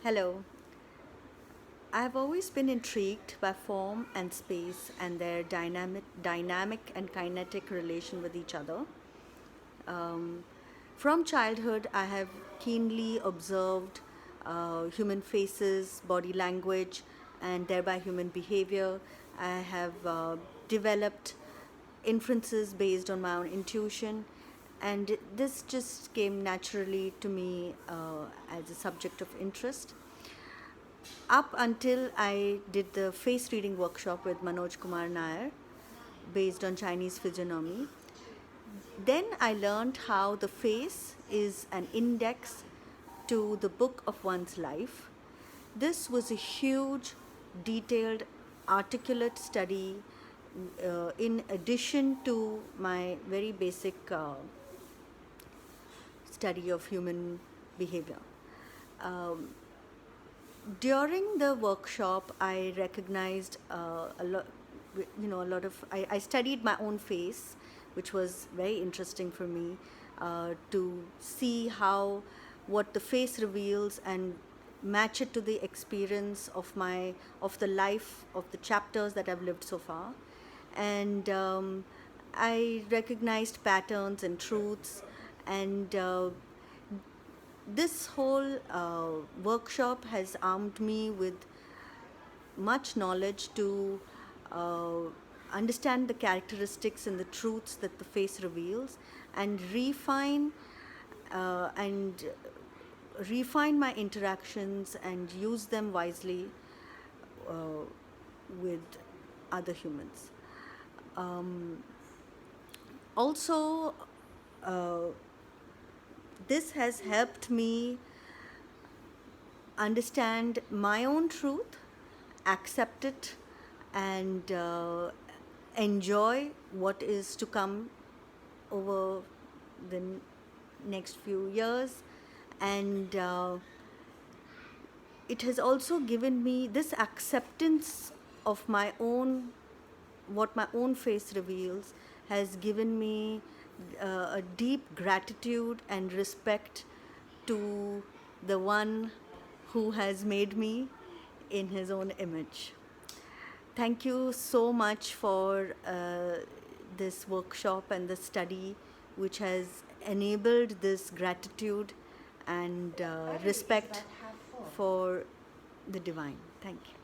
Hello. I've always been intrigued by form and space and their dynamic and kinetic relation with each other. Um, from childhood, I have keenly observed human faces, body language, and thereby human behavior. I have developed inferences based on my own intuition, and this just came naturally to me as a subject of interest up until I did the face reading workshop with Manoj Kumar Nair based on Chinese physiognomy. Then I learned how the face is an index to the book of one's life. This was a huge, detailed, articulate study in addition to my very basic study of human behavior. Um, During the workshop, I recognized a lot, a lot of. I studied my own face, which was very interesting for me to see how what the face reveals and match it to the experience of the life of the chapters that I've lived so far, and I recognized patterns and truths, and this whole workshop has armed me with much knowledge to uh, understand the characteristics and the truths that the face reveals and and refine my interactions and use them wisely uh, with other humans. Um, Also, uh, this has helped me understand my own truth, accept it, and enjoy what is to come over the next few years. And it has also given me this acceptance of my own, what my own face reveals, has given me a deep gratitude and respect to the one who has made me in his own image. Thank you so much for this workshop and the study, which has enabled this gratitude and respect for the divine. Thank you.